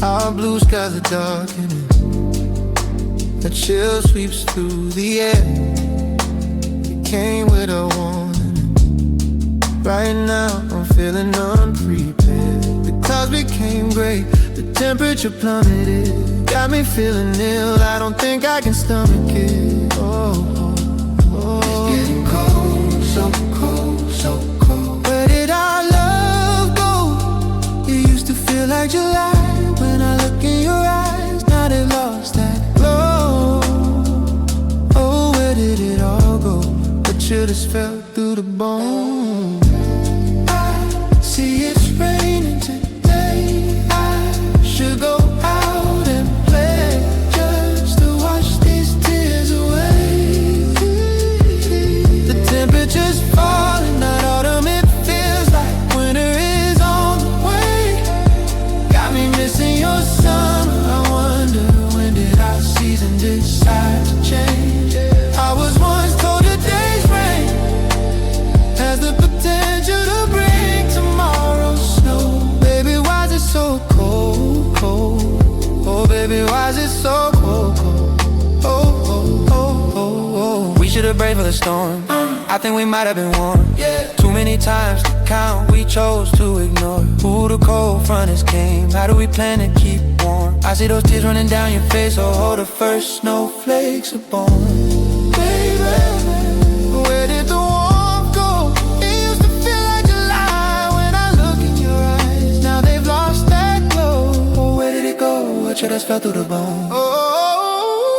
Our blue skies are darkening. A chill sweeps through the air. It came with a warning. Right now I'm feeling unprepared. The clouds became gray, the temperature plummeted. Got me feeling ill, I don't think I can stomach it. It's getting cold, so cold, so cold. Where did our love go? It used to feel like July. When I look in your eyes, now they've lost that glow. Oh, where did it all go? The chill just fell through the bone. I see it's raining today. I should go out and play, just to wash these tears away. The temperature's falling, not autumn, it feels like winter is on the way. Got me missing your summer. I wonder, when did our season decide to change? I was once told a day's rain has the potential to bring tomorrow's snow. Baby, why is it so cold, cold? Oh, baby, why is it so cold, cold? Oh, oh, oh, oh, oh. We should've braved for the storm. I think we might have been warned. Too many times to count, we chose to ignore. Ooh, the cold front has came. How do we plan to keep warm? I see those tears running down your face. Oh, the first snowflakes are born. Baby, where did the warmth go? It used to feel like July when I look in your eyes. Now they've lost that glow. Oh, where did it go? A chill that's fell through the bone. Oh,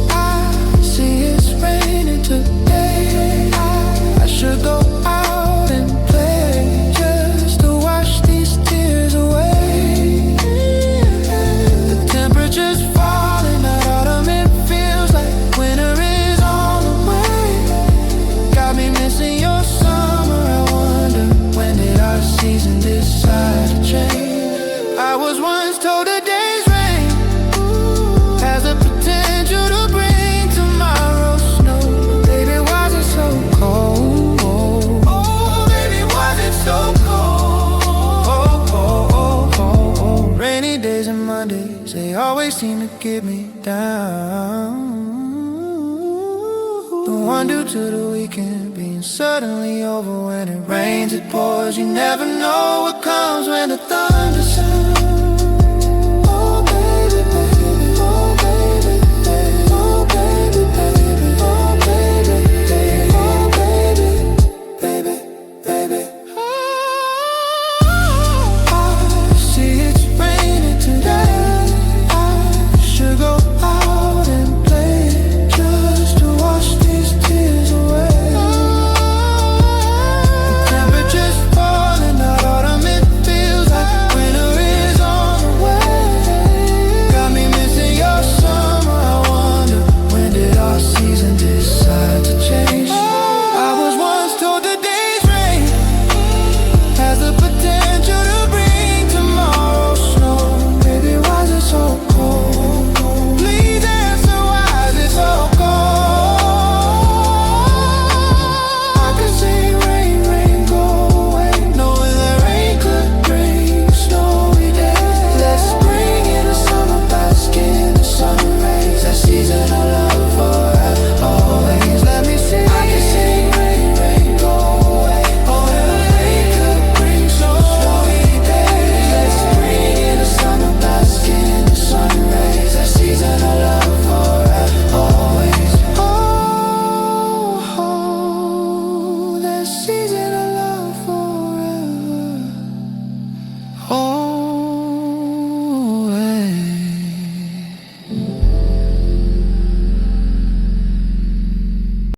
I see it's raining today. I should go out and play, just to wash these tears away. The temperature's falling, not autumn, it feels like winter is on the way. Got me missing your summer. I wonder, when did our season decide to change? I was once told a day's rain has the potential to bring tomorrow's snow. Baby, why is it so cold? Oh, baby, why is it so cold? Oh, oh, oh, oh, oh. Rainy days and Mondays, they always seem to get me down. The one due to the weekend being suddenly over. When it rains, it pours. You never know what comes when the thunder